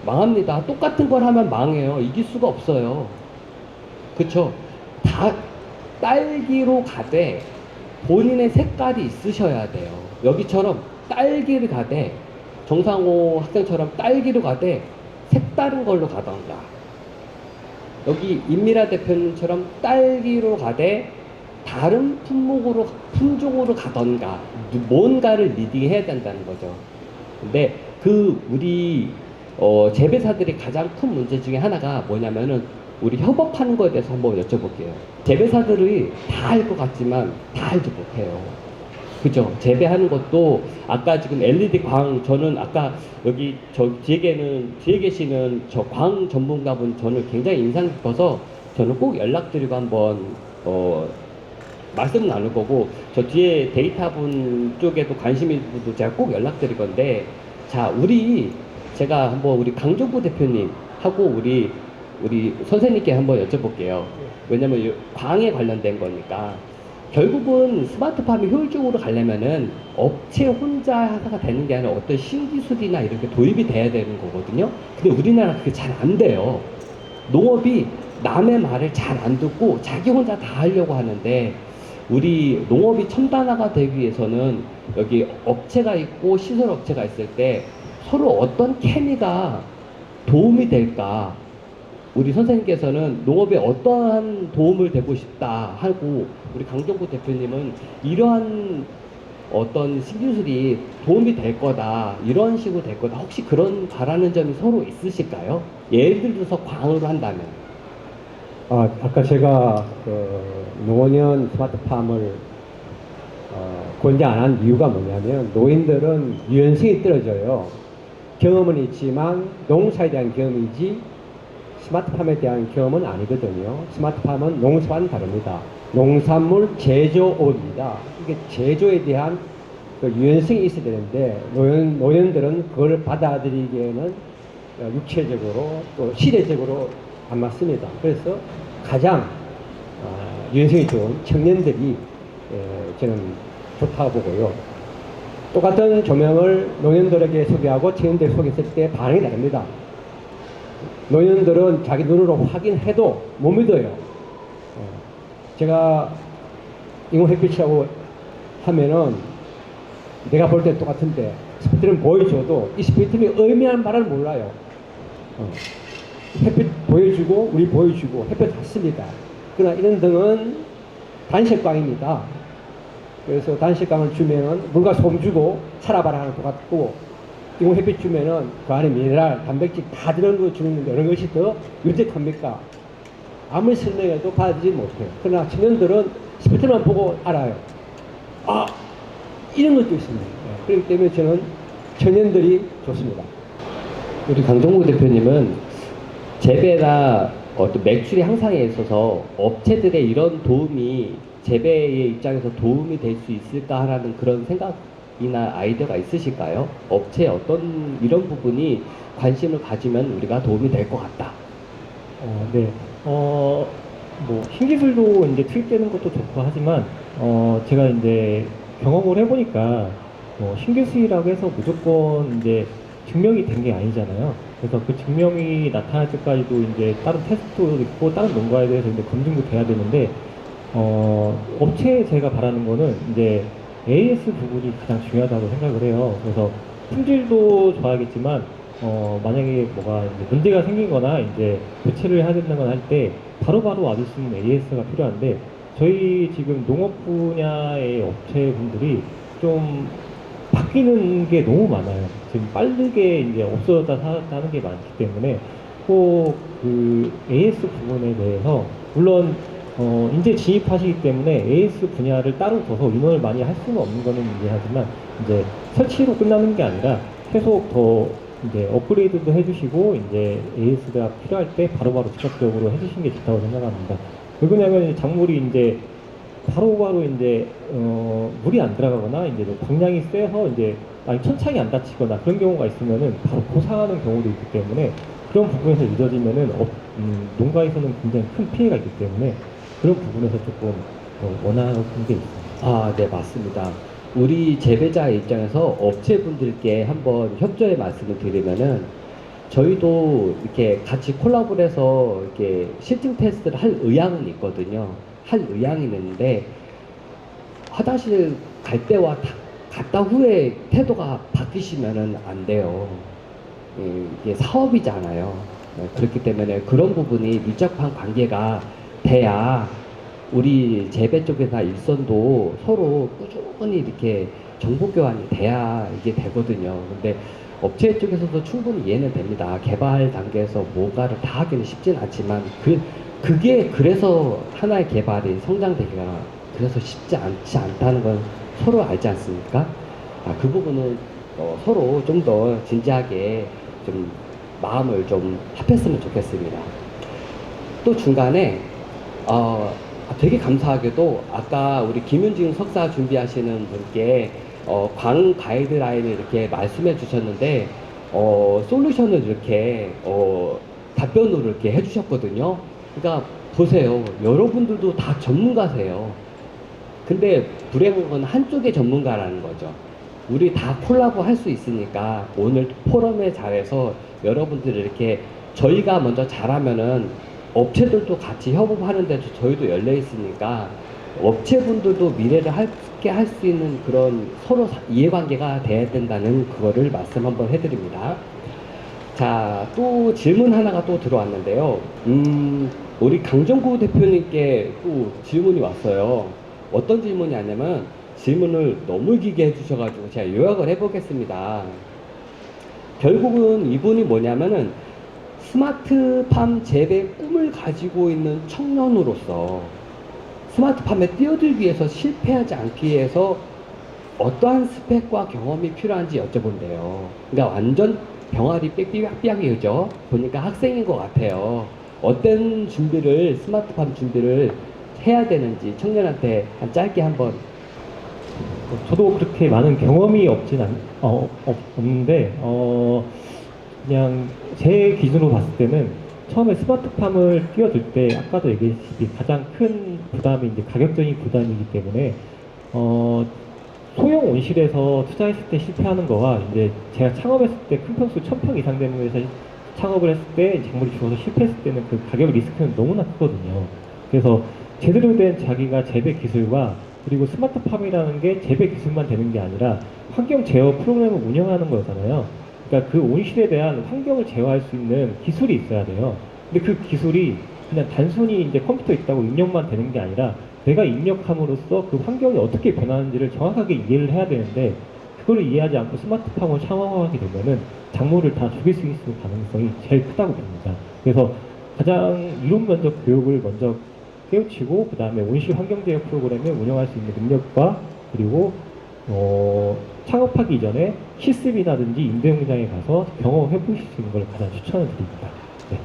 망합니다. 똑같은 걸 하면 망해요. 이길 수가 없어요. 그쵸? 다 딸기로 가되 본인의 색깔이 있으셔야 돼요. 여기처럼 딸기를 가되, 정상호 학생처럼 딸기로 가되 색다른 걸로 가던가, 여기 임미라 대표님처럼 딸기로 가되 다른 품종으로 가던가, 뭔가를 리딩해야 된다는 거죠. 근데 그 우리 재배사들이 가장 큰 문제 중에 하나가 뭐냐면은 우리 협업하는 거에 대해서 한번 여쭤볼게요. 재배사들이 다 알 것 같지만 다 알지 못해요. 그죠? 재배하는 것도 아까 지금 LED 광, 저는 아까 여기 저 뒤에 계시는 저 광 전문가분 저는 굉장히 인상 깊어서 저는 꼭 연락드리고 한번 말씀 나눌 거고, 저 뒤에 데이터분 쪽에도 관심 있는 분도 제가 꼭 연락드릴 건데, 자, 제가 한번 우리 강정구 대표님 하고 우리 선생님께 한번 여쭤볼게요. 왜냐면 광에 관련된 거니까. 결국은 스마트팜이 효율적으로 가려면은 업체 혼자 하다가 되는 게 아니라 어떤 신기술이나 이렇게 도입이 돼야 되는 거거든요. 근데 우리나라 그게 잘 안 돼요. 농업이 남의 말을 잘 안 듣고 자기 혼자 다 하려고 하는데, 우리 농업이 첨단화가 되기 위해서는 여기 업체가 있고 시설 업체가 있을 때 서로 어떤 케미가 도움이 될까? 우리 선생님께서는 농업에 어떠한 도움을 되고 싶다 하고, 우리 강정구 대표님은 이러한 어떤 신기술이 도움이 될 거다, 이런 식으로 될 거다, 혹시 그런 바라는 점이 서로 있으실까요? 예를 들어서 광으로 한다면. 아까 제가 노년 스마트팜을 권장 안 한 이유가 뭐냐면, 노인들은 유연성이 떨어져요. 경험은 있지만 농사에 대한 경험이지 스마트팜에 대한 경험은 아니거든요. 스마트팜은 농사와는 다릅니다. 농산물 제조업입니다. 이게 제조에 대한 그 유연성이 있어야 되는데, 노년들은 그걸 받아들이기에는 육체적으로 또 시대적으로 안 맞습니다. 그래서 가장 유연성이 좋은 청년들이 저는 좋다고 보고요. 똑같은 조명을 노년들에게 소개하고 청년들에게 소개했을 때 반응이 다릅니다. 노년들은 자기 눈으로 확인해도 못 믿어요. 제가 인공 햇빛이라고 하면은 내가 볼 때 똑같은데 스펙트럼 보여줘도 이 스펙트럼이 의미하는 바를 몰라요. 햇빛 보여주고 우리 보여주고 햇빛 닿습니다. 그러나 이런 등은 단색광입니다. 그래서 단색광을 주면은 물과 소금 주고 살아봐라 하는 똑같고, 이거 햇빛 주면은 그 안에 미네랄, 단백질 다 들어간 거 주는데 어느 것이 더 유택합니까? 아무리 설명해도 받아들이지 못해요. 그러나 청년들은 스펙트럼만 보고 알아요. 아, 이런 것도 있습니다. 그렇기 때문에 저는 청년들이 좋습니다. 우리 강정구 대표님은 재배나 어떤 매출의 향상에 있어서 업체들의 이런 도움이 재배의 입장에서 도움이 될 수 있을까라는 그런 생각이나 아이디어가 있으실까요? 업체에 어떤 이런 부분이 관심을 가지면 우리가 도움이 될 것 같다. 네. 뭐 신기술도 이제 투입되는 것도 좋고 하지만 제가 이제 경험을 해보니까 신기술이라고 해서 무조건 이제 증명이 된 게 아니잖아요. 그래서 그 증명이 나타날 때까지도 이제 다른 테스트도 있고 다른 농가에 대해서 이제 검증도 돼야 되는데 업체에 제가 바라는 거는 이제 AS 부분이 가장 중요하다고 생각을 해요. 그래서 품질도 좋아야겠지만 만약에 뭐가 이제 문제가 생기거나 이제 교체를 해야 된다거나 할 때 바로바로 와줄 수 있는 AS가 필요한데, 저희 지금 농업 분야의 업체분들이 좀 바뀌는 게 너무 많아요. 지금 빠르게 이제 없어졌다 사라졌다는 게 많기 때문에 꼭 그 AS 부분에 대해서 물론 이제 진입하시기 때문에 AS 분야를 따로 둬서 인원을 많이 할 수는 없는 거는 이해하지만 이제 설치로 끝나는 게 아니라 계속 더 이제 업그레이드도 해주시고 이제 AS가 필요할 때 바로바로 직접적으로 해주신 게 좋다고 생각합니다. 왜 그러냐면 작물이 이제 바로바로 이제 물이 안 들어가거나 이제 방량이 세서 이제 만약 천창이 안 닫히거나 그런 경우가 있으면은 바로 고사하는 경우도 있기 때문에 그런 부분에서 늦어지면은 농가에서는 굉장히 큰 피해가 있기 때문에 그런 부분에서 조금 원하는 게 있습니다. 아, 네, 맞습니다. 우리 재배자 입장에서 업체분들께 한번 협조의 말씀을 드리면은 저희도 이렇게 같이 콜라보를 해서 이렇게 실증 테스트를 할 의향은 있거든요. 할 의향이 있는데 화장실 갈 때와 갔다 후에 태도가 바뀌시면은 안 돼요. 이게 사업이잖아요. 그렇기 때문에 그런 부분이 밀접한 관계가 돼야 우리 재배 쪽이나 일선도 서로 꾸준히 이렇게 정보 교환이 돼야 이게 되거든요. 근데 업체 쪽에서도 충분히 이해는 됩니다. 개발 단계에서 뭔가를 다 하기는 쉽진 않지만 그게 그래서 하나의 개발이 성장되기가 그래서 쉽지 않다는 건 서로 알지 않습니까? 그 부분은 서로 좀 더 진지하게 좀 마음을 좀 합했으면 좋겠습니다. 또 중간에 되게 감사하게도 아까 우리 김윤진 석사 준비하시는 분께 광 가이드라인을 이렇게 말씀해 주셨는데 솔루션을 이렇게 답변으로 이렇게 해주셨거든요. 그러니까 보세요. 여러분들도 다 전문가세요. 근데 불행한 건 한쪽의 전문가라는 거죠. 우리 다 콜라보 할 수 있으니까 오늘 포럼에 잘해서 여러분들 이렇게 저희가 먼저 잘하면은 업체들도 같이 협업하는데 저희도 열려 있으니까 업체분들도 미래를 함께 할 수 있는 그런 서로 이해관계가 돼야 된다는 그거를 말씀 한번 해드립니다. 자, 또 질문 하나가 또 들어왔는데요. 우리 강정구 대표님께 또 질문이 왔어요. 어떤 질문이 왔냐면 질문을 너무 길게 해주셔가지고 제가 요약을 해보겠습니다. 결국은 이분이 뭐냐면은 스마트팜 재배 꿈을 가지고 있는 청년으로서 스마트팜에 뛰어들기 위해서 실패하지 않기 위해서 어떠한 스펙과 경험이 필요한지 여쭤본대요. 그러니까 완전 병아리 빽빽빽이죠. 보니까 학생인 것 같아요. 어떤 준비를 스마트팜 준비를 해야 되는지 청년한테 한 짧게 한번. 저도 그렇게 많은 경험이 없는데 그냥 제 기준으로 봤을 때는 처음에 스마트팜을 뛰어들 때 아까도 얘기했듯이 가장 큰 부담이 이제 가격적인 부담이기 때문에 소형 온실에서 투자했을 때 실패하는 거와 이제 제가 창업했을 때 큰 평수 1000평 이상 되는 곳에서 창업을 했을 때 작물이 죽어서 실패했을 때는 그 가격 리스크는 너무나 크거든요. 그래서 제대로 된 자기가 재배 기술과 그리고 스마트팜이라는 게 재배 기술만 되는 게 아니라 환경 제어 프로그램을 운영하는 거잖아요. 그러니까 그 온실에 대한 환경을 제어할 수 있는 기술이 있어야 돼요. 근데 그 기술이 그냥 단순히 이제 컴퓨터에 있다고 입력만 되는 게 아니라 내가 입력함으로써 그 환경이 어떻게 변하는지를 정확하게 이해를 해야 되는데 그걸 이해하지 않고 스마트팜을 창업하게 되면은 작물을 다 죽일 수 있는 가능성이 제일 크다고 봅니다. 그래서 가장 이론 면적 교육을 먼저 깨우치고 그 다음에 온실 환경 제어 프로그램을 운영할 수 있는 능력과 그리고 창업하기 이전에 실습이라든지 임대농장에 가서 경험해 보실 수 있는 걸 가장 추천을 드립니다. 네.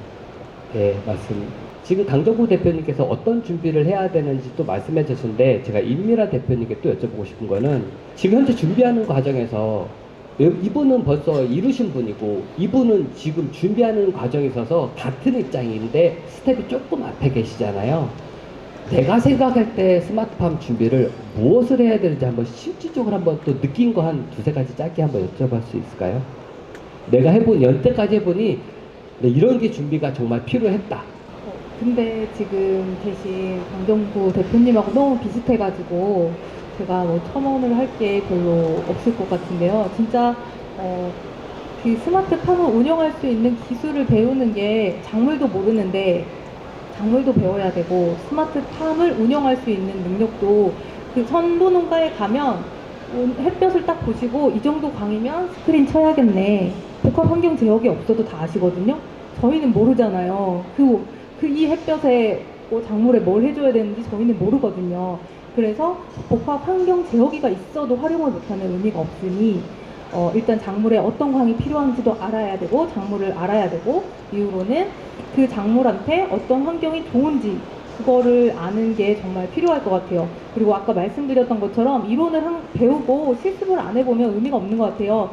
네, 맞습니다. 지금 강정구 대표님께서 어떤 준비를 해야 되는지 또 말씀해 주셨는데 제가 임미라 대표님께 또 여쭤보고 싶은 거는 지금 현재 준비하는 과정에서 이분은 벌써 이루신 분이고 이분은 지금 준비하는 과정에 있어서 같은 입장인데 스텝이 조금 앞에 계시잖아요. 내가 생각할 때 스마트팜 준비를 무엇을 해야 되는지 한번 실질적으로 한번 또 느낀 거 한 두세 가지 짧게 한번 여쭤볼 수 있을까요? 내가 해본 연때까지 해보니 네, 이런 게 준비가 정말 필요했다. 근데 지금 계신 강정구 대표님하고 너무 비슷해가지고 제가 뭐 첨언을 할 게 별로 없을 것 같은데요. 진짜 그 스마트팜을 운영할 수 있는 기술을 배우는 게 작물도 모르는데 작물도 배워야 되고 스마트팜을 운영할 수 있는 능력도 그 선도농가에 가면 햇볕을 딱 보시고 이 정도 광이면 스크린 쳐야겠네. 복합 환경 제어기 없어도 다 아시거든요. 저희는 모르잖아요. 이 햇볕에 작물에 뭘 해줘야 되는지 저희는 모르거든요. 그래서 복합 환경 제어기가 있어도 활용을 못하는 의미가 없으니 일단 작물에 어떤 광이 필요한지도 알아야 되고 작물을 알아야 되고 이후로는 그 작물한테 어떤 환경이 좋은지 그거를 아는 게 정말 필요할 것 같아요. 그리고 아까 말씀드렸던 것처럼 이론을 배우고 실습을 안 해보면 의미가 없는 것 같아요.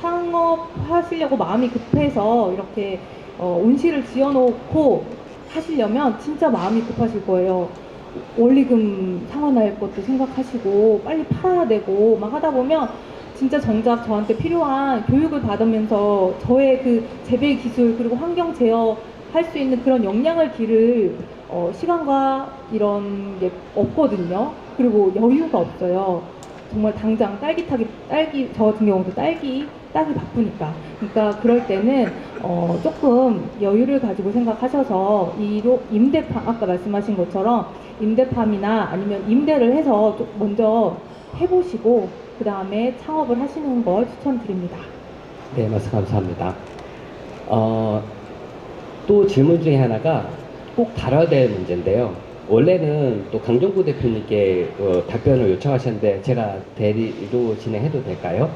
창업하시려고 마음이 급해서 이렇게 온실을 지어놓고 하시려면 진짜 마음이 급하실 거예요. 원리금 상환할 것도 생각하시고 빨리 팔아야 되고 막 하다 보면 진짜 정작 저한테 필요한 교육을 받으면서 저의 그 재배 기술 그리고 환경 제어 할 수 있는 그런 역량을 기를 시간과 이런 게 없거든요. 그리고 여유가 없어요. 정말 당장 딸기 저 같은 경우도 따기 바쁘니까. 그러니까 그럴 때는 조금 여유를 가지고 생각하셔서 임대팜 아까 말씀하신 것처럼 임대팜이나 아니면 임대를 해서 좀 먼저 해보시고 그 다음에 창업을 하시는 걸 추천드립니다. 네, 말씀 감사합니다. 또 질문 중에 하나가 꼭 다뤄야 될 문제인데요. 원래는 또 강정구 대표님께 답변을 요청하셨는데 제가 대리로 진행해도 될까요?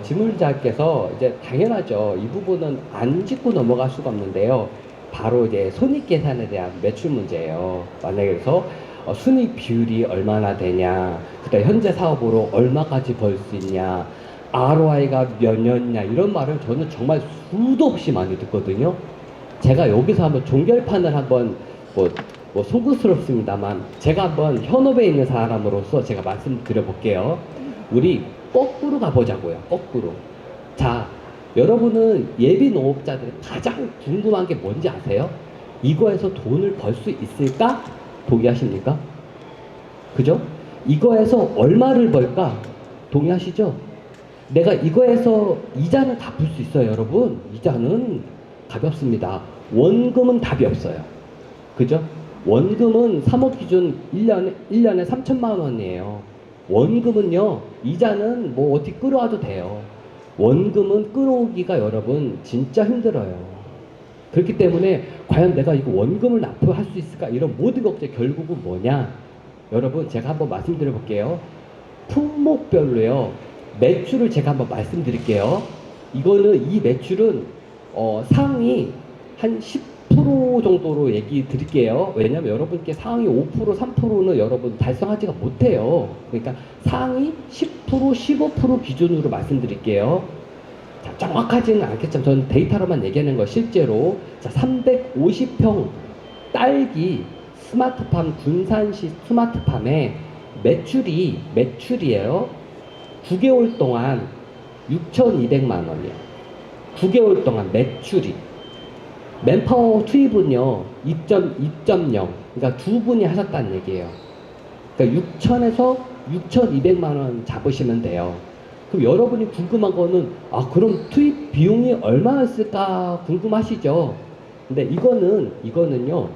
질문자께서 이제 당연하죠. 이 부분은 안 짚고 넘어갈 수가 없는데요. 바로 이제 손익계산에 대한 매출 문제예요. 만약에 그래서 순익 비율이 얼마나 되냐, 그다음 현재 사업으로 얼마까지 벌 수 있냐, ROI가 몇 년이냐 이런 말을 저는 정말 수도 없이 많이 듣거든요. 제가 여기서 한번 종결판을 한번 뭐 송구스럽습니다만 제가 한번 현업에 있는 사람으로서 제가 말씀드려 볼게요. 우리 거꾸로 가보자고요. 거꾸로. 자, 여러분은 예비 농업자들이 가장 궁금한 게 뭔지 아세요? 이거에서 돈을 벌 수 있을까? 동의하십니까? 그죠? 이거에서 얼마를 벌까? 동의하시죠? 내가 이거에서 이자는 갚을 수 있어요, 여러분. 이자는 가볍습니다. 원금은 답이 없어요. 그죠? 원금은 3억 기준 1년에 3천만 원이에요. 원금은요, 이자는 뭐 어떻게 끌어와도 돼요. 원금은 끌어오기가 여러분 진짜 힘들어요. 그렇기 때문에 과연 내가 이거 원금을 납부할 수 있을까? 이런 모든 걱정 결국은 뭐냐? 여러분 제가 한번 말씀드려 볼게요. 품목별로요. 매출을 제가 한번 말씀드릴게요. 이거는 이 매출은 상위 한 10% 정도로 얘기 드릴게요. 왜냐면 여러분께 상위 5%, 3%는 여러분 달성하지가 못해요. 그러니까 상위 10%, 15% 기준으로 말씀드릴게요. 자, 정확하지는 않겠지만 저는 데이터로만 얘기하는 거 실제로. 자, 350평 딸기 스마트팜 군산시 스마트팜의 매출이에요. 9개월 동안 6,200만 원이요. 9개월 동안 매출이. 맨파워 투입은요 2.0, 그러니까 두 분이 하셨다는 얘기예요. 그러니까 6천에서 6,200만 원 잡으시면 돼요. 그럼 여러분이 궁금한 거는 그럼 투입 비용이 얼마였을까 궁금하시죠? 근데 이거는요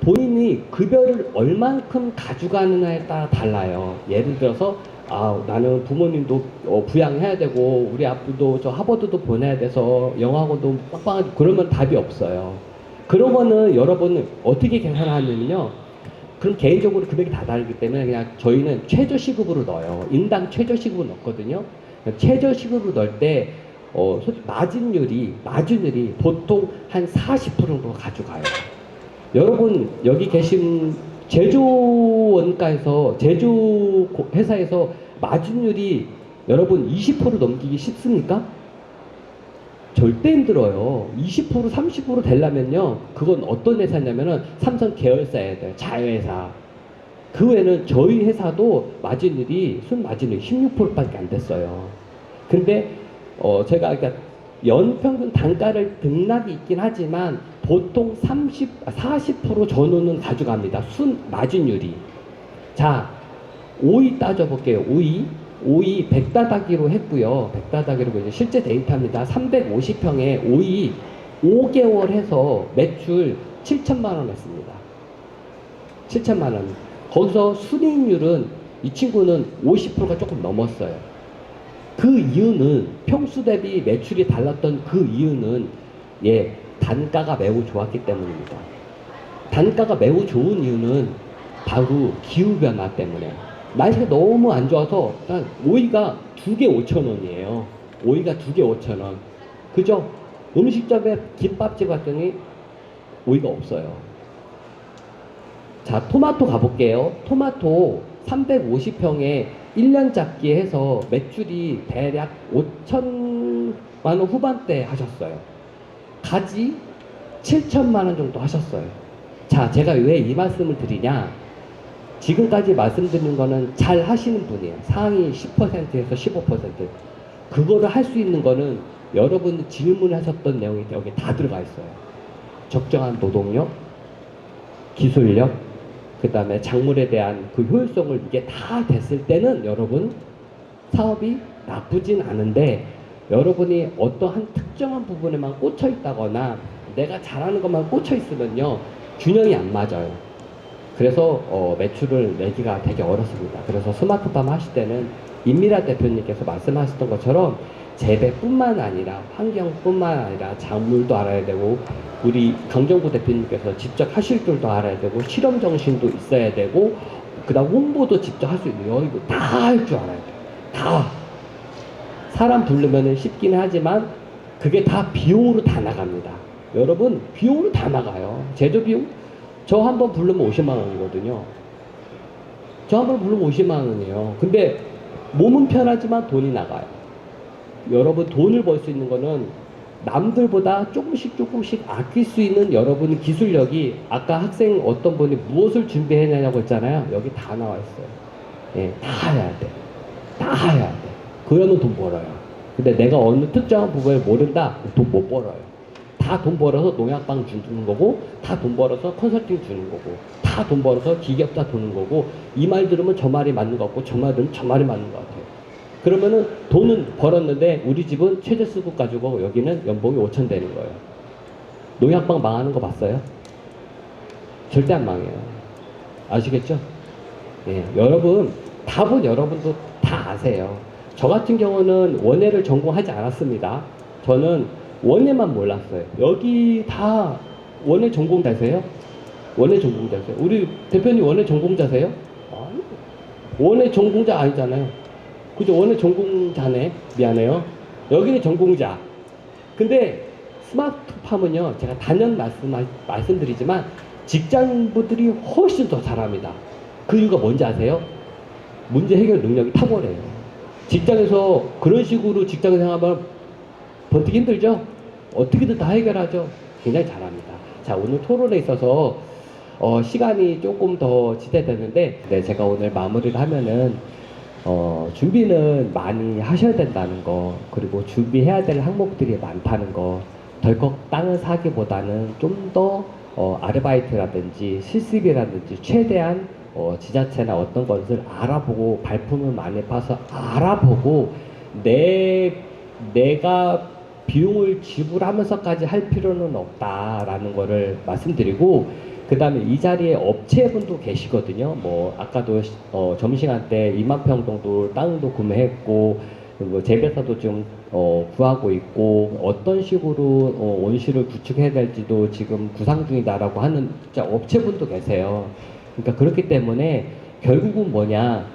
본인이 급여를 얼만큼 가져가느냐에 따라 달라요. 예를 들어서 나는 부모님도 부양해야 되고 우리 아빠도 저 하버드도 보내야 돼서 영어학원도 빵빵하게 그러면 답이 없어요. 그런 거는 여러분은 어떻게 계산하냐면요. 그럼 개인적으로 금액이 다 다르기 때문에 그냥 저희는 최저시급으로 넣어요. 인당 최저시급으로 넣거든요. 최저시급으로 넣을 때 마진율이 보통 한 40% 정도 가져가요. 여러분 여기 계신 제조원가에서 제조회사에서 마진율이 여러분 20% 넘기기 쉽습니까? 절대 힘들어요. 20% 30% 되려면요 그건 어떤 회사냐면은 삼성 계열사에 돼요. 자회사. 그 외에는 저희 회사도 마진율이 순마진율이 16%밖에 안 됐어요. 근데 제가 그러니까 연평균 단가를 등락이 있긴 하지만 보통 40% 전후는 가져갑니다. 순마진율이. 자, 오이 따져볼게요. 오이 100다다기로 했고요. 100다다기로 이제 실제 데이터입니다. 350평에 오이 5개월 해서 매출 7천만 원 했습니다. 7천만 원. 거기서 순이익률은 이 친구는 50%가 조금 넘었어요. 그 이유는 평수 대비 매출이 달랐던 그 이유는 단가가 매우 좋았기 때문입니다. 단가가 매우 좋은 이유는 바로 기후변화 때문에. 날씨가 너무 안 좋아서 오이가 2개 5,000원이에요. 오이가 2개 5,000원. 그죠? 음식점에 김밥집 갔더니 오이가 없어요. 자, 토마토 가볼게요. 토마토 350평에 1년 잡기 해서 매출이 대략 5천만 원 후반대 하셨어요. 가지 7천만 원 정도 하셨어요. 자, 제가 왜 이 말씀을 드리냐? 지금까지 말씀드린 거는 잘 하시는 분이에요. 상위 10%에서 15%. 그거를 할 수 있는 거는 여러분 질문하셨던 내용이 여기 다 들어가 있어요. 적정한 노동력, 기술력, 그 다음에 작물에 대한 그 효율성을 이게 다 됐을 때는 여러분 사업이 나쁘진 않은데 여러분이 어떠한 특정한 부분에만 꽂혀 있다거나 내가 잘하는 것만 꽂혀 있으면요 균형이 안 맞아요. 그래서 매출을 내기가 되게 어렵습니다. 그래서 스마트팜 하실 때는 임미라 대표님께서 말씀하셨던 것처럼 재배뿐만 아니라 환경뿐만 아니라 작물도 알아야 되고 우리 강정구 대표님께서 직접 하실 줄도 알아야 되고 실험 정신도 있어야 되고 그다음 홍보도 직접 할 수 있는 이거 다 할 줄 알아야 돼요. 다 사람 부르면은 쉽긴 하지만 그게 다 비용으로 다 나갑니다. 여러분 비용으로 다 나가요. 제조 비용 저 한 번 부르면 50만 원이거든요. 저 한 번 부르면 50만 원이에요. 근데 몸은 편하지만 돈이 나가요. 여러분 돈을 벌 수 있는 거는 남들보다 조금씩 아낄 수 있는 여러분의 기술력이 아까 학생 어떤 분이 무엇을 준비해내냐고 했잖아요. 여기 다 나와 있어요. 예, 다 해야 돼. 다 해야 돼. 그러면 돈 벌어요. 근데 내가 어느 특정한 부분을 모른다? 돈 못 벌어요. 다 돈 벌어서 농약방 주는 거고 다 돈 벌어서 컨설팅 주는 거고 다 돈 벌어서 기계업자 도는 거고 이 말 들으면 저 말이 맞는 것 같고 저 말 들으면 저 말이 맞는 것 같아요. 그러면은 돈은 벌었는데 우리 집은 최저수급 가지고 여기는 연봉이 5천 되는 거예요. 농약방 망하는 거 봤어요? 절대 안 망해요. 아시겠죠? 예, 여러분 답은 여러분도 다 아세요. 저 같은 경우는 원예를 전공하지 않았습니다. 저는 원예만 몰랐어요. 여기 다 원예 전공자세요? 원예 전공자세요? 우리 대표님 원예 전공자세요? 아니, 원예 전공자 아니잖아요. 그죠? 원래 전공자네. 미안해요. 여기는 전공자. 근데 스마트팜은요, 제가 단연 말씀드리지만 직장인분들이 훨씬 더 잘합니다. 그 이유가 뭔지 아세요? 문제 해결 능력이 탁월해요. 직장에서 그런 식으로 직장 생활하면 버티기 힘들죠? 어떻게든 다 해결하죠? 굉장히 잘합니다. 자, 오늘 토론에 있어서 시간이 조금 더 지체됐는데 네, 제가 오늘 마무리를 하면은 준비는 많이 하셔야 된다는 거, 그리고 준비해야 될 항목들이 많다는 거, 덜컥 땅을 사기보다는 좀 더 아르바이트라든지 실습이라든지 최대한 지자체나 어떤 것을 알아보고 발품을 많이 파서 알아보고 내가 비용을 지불하면서까지 할 필요는 없다라는 거를 말씀드리고, 그 다음에 이 자리에 업체분도 계시거든요. 뭐 아까도 점심시간 때 2만 평 정도 땅도 구매했고, 그리고 재배사도 좀 구하고 있고, 어떤 식으로 온실을 구축해야 될지도 지금 구상 중이다라고 하는 진짜 업체분도 계세요. 그러니까 그렇기 때문에 결국은 뭐냐,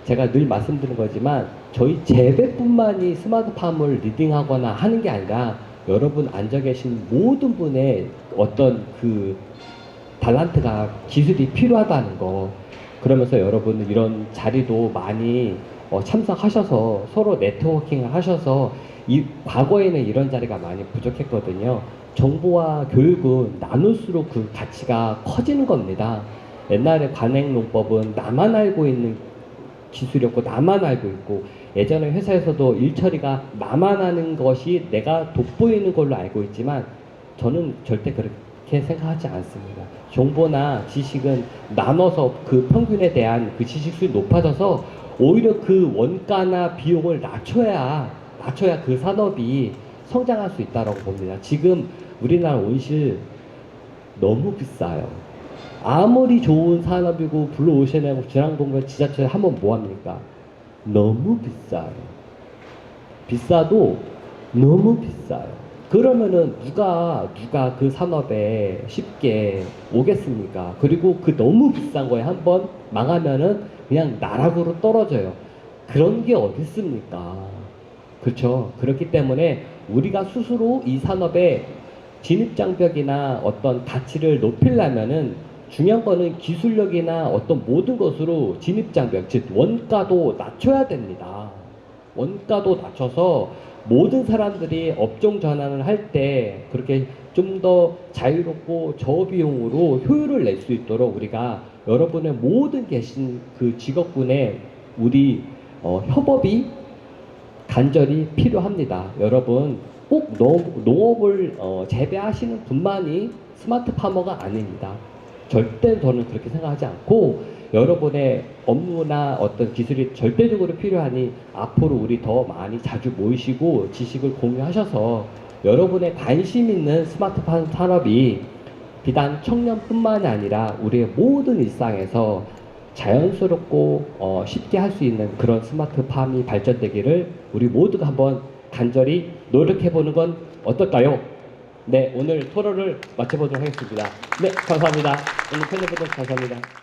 제가 늘 말씀드린 거지만 저희 재배뿐만이 스마트팜을 리딩하거나 하는 게 아니라 여러분 앉아 계신 모든 분의 어떤 그 달란트가, 기술이 필요하다는 거, 그러면서 여러분 이런 자리도 많이 참석하셔서 서로 네트워킹을 하셔서, 이 과거에는 이런 자리가 많이 부족했거든요. 정보와 교육은 나눌수록 그 가치가 커지는 겁니다. 옛날에 관행농법은 나만 알고 있는 기술이었고 나만 알고 있고, 예전에 회사에서도 일 처리가 나만 하는 것이 내가 돋보이는 걸로 알고 있지만 저는 절대 그렇게 생각하지 않습니다. 정보나 지식은 나눠서 그 평균에 대한 그 지식 수준이 높아져서 오히려 그 원가나 비용을 낮춰야 그 산업이 성장할 수 있다고 봅니다. 지금 우리나라 온실 너무 비싸요. 아무리 좋은 산업이고 블루오션하고 진앙동면 지자체 하면 뭐합니까? 너무 비싸요. 비싸도 너무 비싸요. 그러면은 누가 그 산업에 쉽게 오겠습니까? 그리고 그 너무 비싼 거에 한번 망하면은 그냥 나락으로 떨어져요. 그런 게 어디 있습니까? 그렇죠. 그렇기 때문에 우리가 스스로 이 산업의 진입장벽이나 어떤 가치를 높이려면은 중요한 거는 기술력이나 어떤 모든 것으로 진입장벽, 즉 원가도 낮춰야 됩니다. 원가도 낮춰서 모든 사람들이 업종 전환을 할 때 그렇게 좀 더 자유롭고 저비용으로 효율을 낼 수 있도록 우리가 여러분의 모든 계신 그 직업군의 우리 협업이 간절히 필요합니다. 여러분 꼭 농업을 재배하시는 분만이 스마트 파머가 아닙니다. 절대 저는 그렇게 생각하지 않고, 여러분의 업무나 어떤 기술이 절대적으로 필요하니 앞으로 우리 더 많이 자주 모이시고 지식을 공유하셔서 여러분의 관심 있는 스마트팜 산업이 비단 청년뿐만이 아니라 우리의 모든 일상에서 자연스럽고 쉽게 할 수 있는 그런 스마트팜이 발전되기를 우리 모두가 한번 간절히 노력해보는 건 어떨까요? 네, 오늘 토론을 마쳐보도록 하겠습니다. 네, 감사합니다. 오늘 팬여러분 감사합니다.